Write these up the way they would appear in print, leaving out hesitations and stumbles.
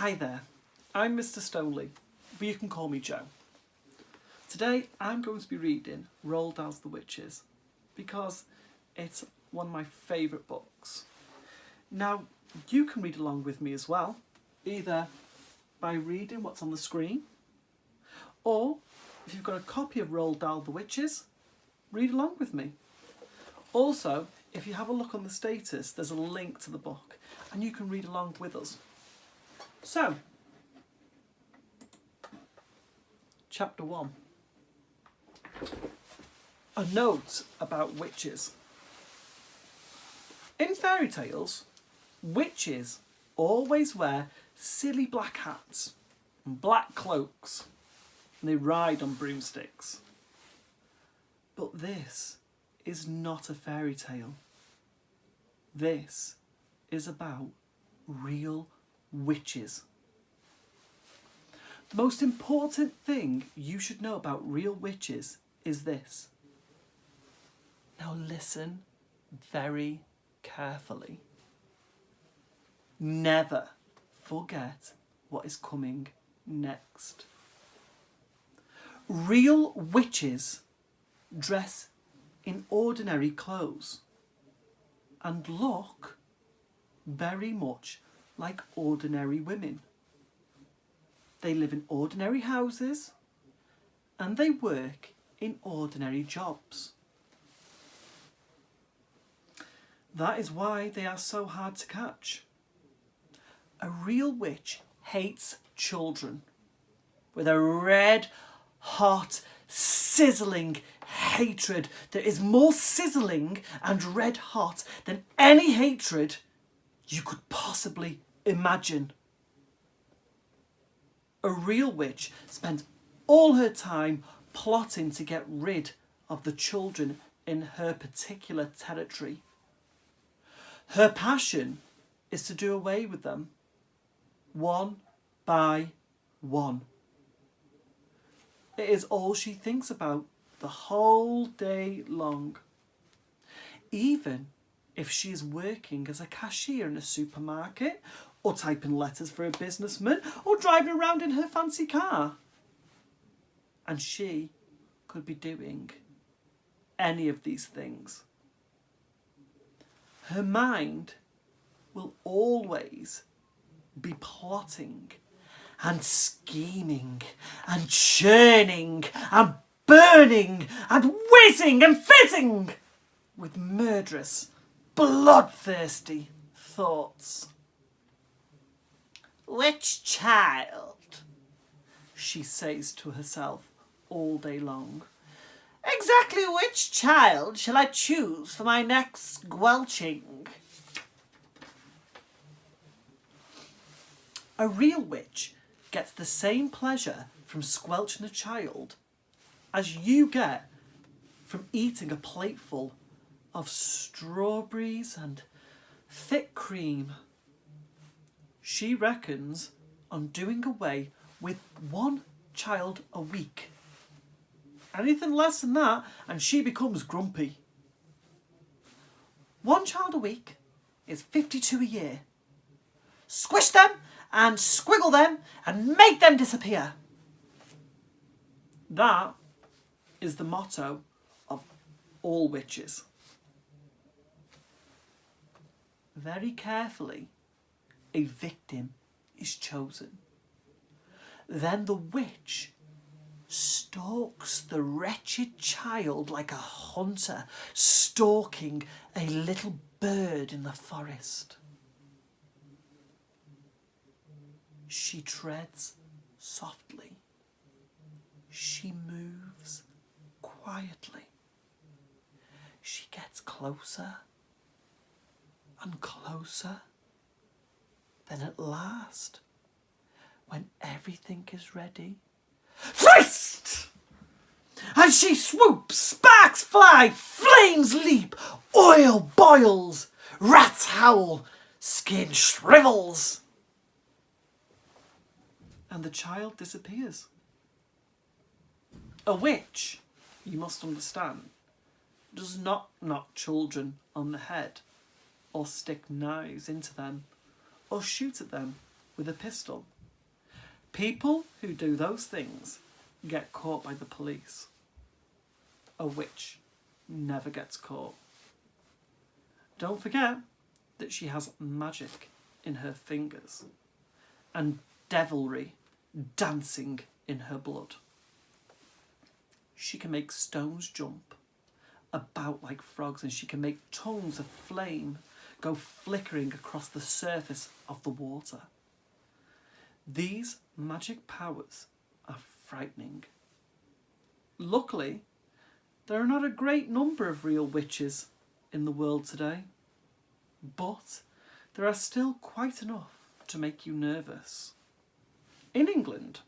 Hi there, I'm Mr. Stoneley, but you can call me Joe. Today I'm going to be reading Roald Dahl's The Witches because it's one of my favourite books. Now, you can read along with me as well, either by reading what's on the screen, or if you've got a copy of Roald Dahl The Witches, read along with me. Also, if you have a look on the status, there's a link to the book and you can read along with us. So, Chapter 1. A note about witches. In fairy tales, witches always wear silly black hats and black cloaks, and they ride on broomsticks. But this is not a fairy tale. This is about real witches. The most important thing you should know about real witches is this. Now listen very carefully. Never forget what is coming next. Real witches dress in ordinary clothes and look very much like ordinary women. They live in ordinary houses and they work in ordinary jobs. That is why they are so hard to catch. A real witch hates children with a red, hot, sizzling hatred that is more sizzling and red hot than any hatred you could possibly imagine. A real witch spends all her time plotting to get rid of the children in her particular territory. Her passion is to do away with them, one by one. It is all she thinks about the whole day long. Even if she is working as a cashier in a supermarket, or typing letters for a businessman, or driving around in her fancy car. And she could be doing any of these things. Her mind will always be plotting and scheming and churning and burning and whizzing and fizzing with murderous, bloodthirsty thoughts. "Which child," she says to herself all day long, "exactly which child shall I choose for my next squelching?" A real witch gets the same pleasure from squelching a child as you get from eating a plateful of strawberries and thick cream. She reckons on doing away with one child a week. Anything less than that and she becomes grumpy. One child a week is 52 a year. Squish them and squiggle them and make them disappear. That is the motto of all witches. Very carefully, a victim is chosen. Then the witch stalks the wretched child like a hunter stalking a little bird in the forest. She treads softly. She moves quietly. She gets closer and closer. Then at last, when everything is ready, thrust! And she swoops, sparks fly, flames leap, oil boils, rats howl, skin shrivels. And the child disappears. A witch, you must understand, does not knock children on the head or stick knives into them or shoot at them with a pistol. People who do those things get caught by the police. A witch never gets caught. Don't forget that she has magic in her fingers and devilry dancing in her blood. She can make stones jump about like frogs, and she can make tongues of flame go flickering across the surface of the water. These magic powers are frightening. Luckily, there are not a great number of real witches in the world today, but there are still quite enough to make you nervous. In England,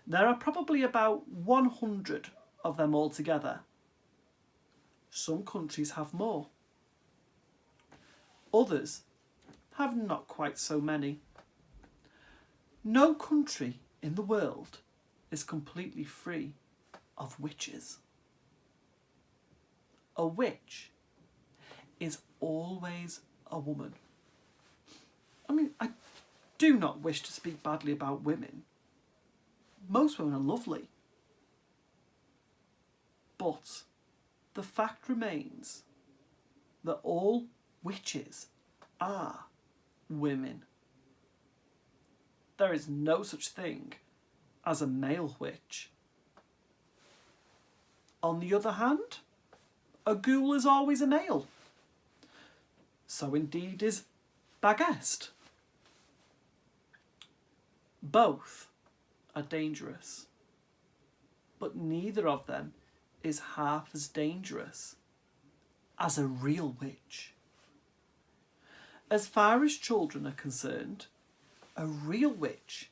there are probably about 100 of them altogether. Some countries have more. Others have not quite so many. No country in the world is completely free of witches. A witch is always a woman. I mean, I do not wish to speak badly about women. Most women are lovely. But the fact remains that all witches are women. There is no such thing as a male witch. On the other hand, a ghoul is always a male. So indeed is Bagest. Both are dangerous, but neither of them is half as dangerous as a real witch. As far as children are concerned, a real witch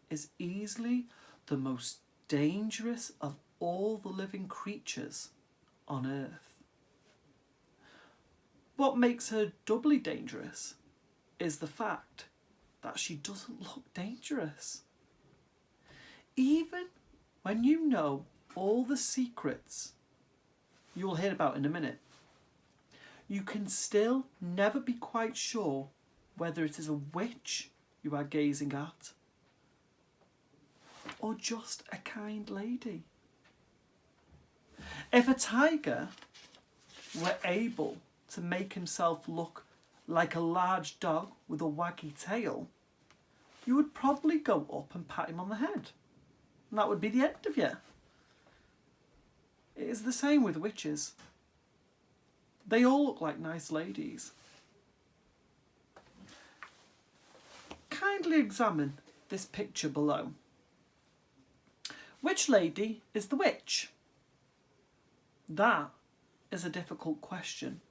is easily the most dangerous of all the living creatures on earth. What makes her doubly dangerous is the fact that she doesn't look dangerous. Even when you know all the secrets you will hear about in a minute, you can still never be quite sure whether it is a witch you are gazing at or just a kind lady. If a tiger were able to make himself look like a large dog with a waggy tail, you would probably go up and pat him on the head. And that would be the end of you. It is the same with witches. They all look like nice ladies. Kindly examine this picture below. Which lady is the witch? That is a difficult question,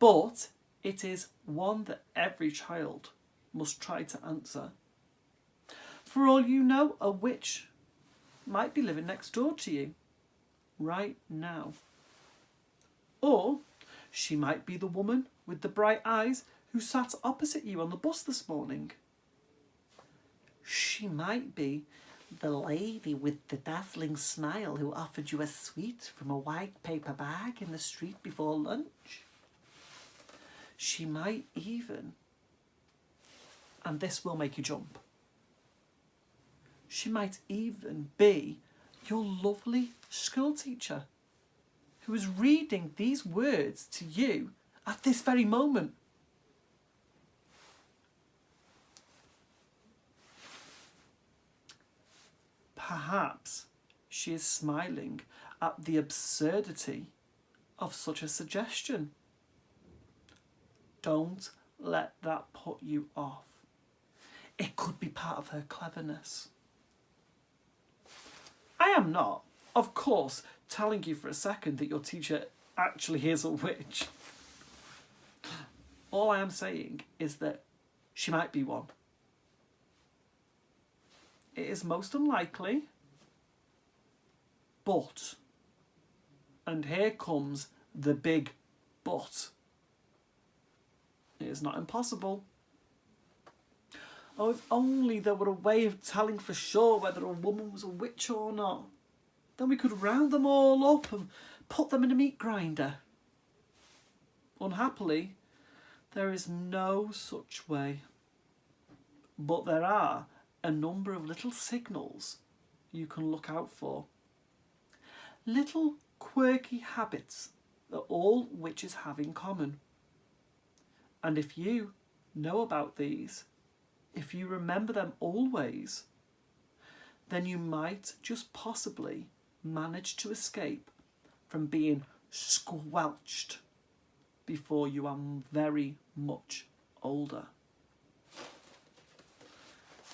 but it is one that every child must try to answer. For all you know, a witch might be living next door to you right now. Or she might be the woman with the bright eyes who sat opposite you on the bus this morning. She might be the lady with the dazzling smile who offered you a sweet from a white paper bag in the street before lunch. She might even, and this will make you jump, she might even be your lovely school teacher who is reading these words to you at this very moment. Perhaps she is smiling at the absurdity of such a suggestion. Don't let that put you off. It could be part of her cleverness. I am not, of course, telling you for a second that your teacher actually is a witch. All I am saying is that she might be one. It is most unlikely, but, and here comes the big but, it is not impossible. Oh, if only there were a way of telling for sure whether a woman was a witch or not. Then we could round them all up and put them in a meat grinder. Unhappily, there is no such way. But there are a number of little signals you can look out for. Little quirky habits that all witches have in common. And if you know about these, if you remember them always, then you might just possibly manage to escape from being squelched before you are very much older.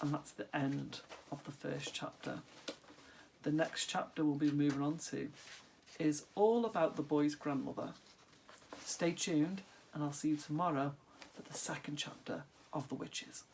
And that's the end of the first chapter. The next chapter we'll be moving on to is all about the boy's grandmother. Stay tuned, and I'll see you tomorrow for the second chapter of The Witches.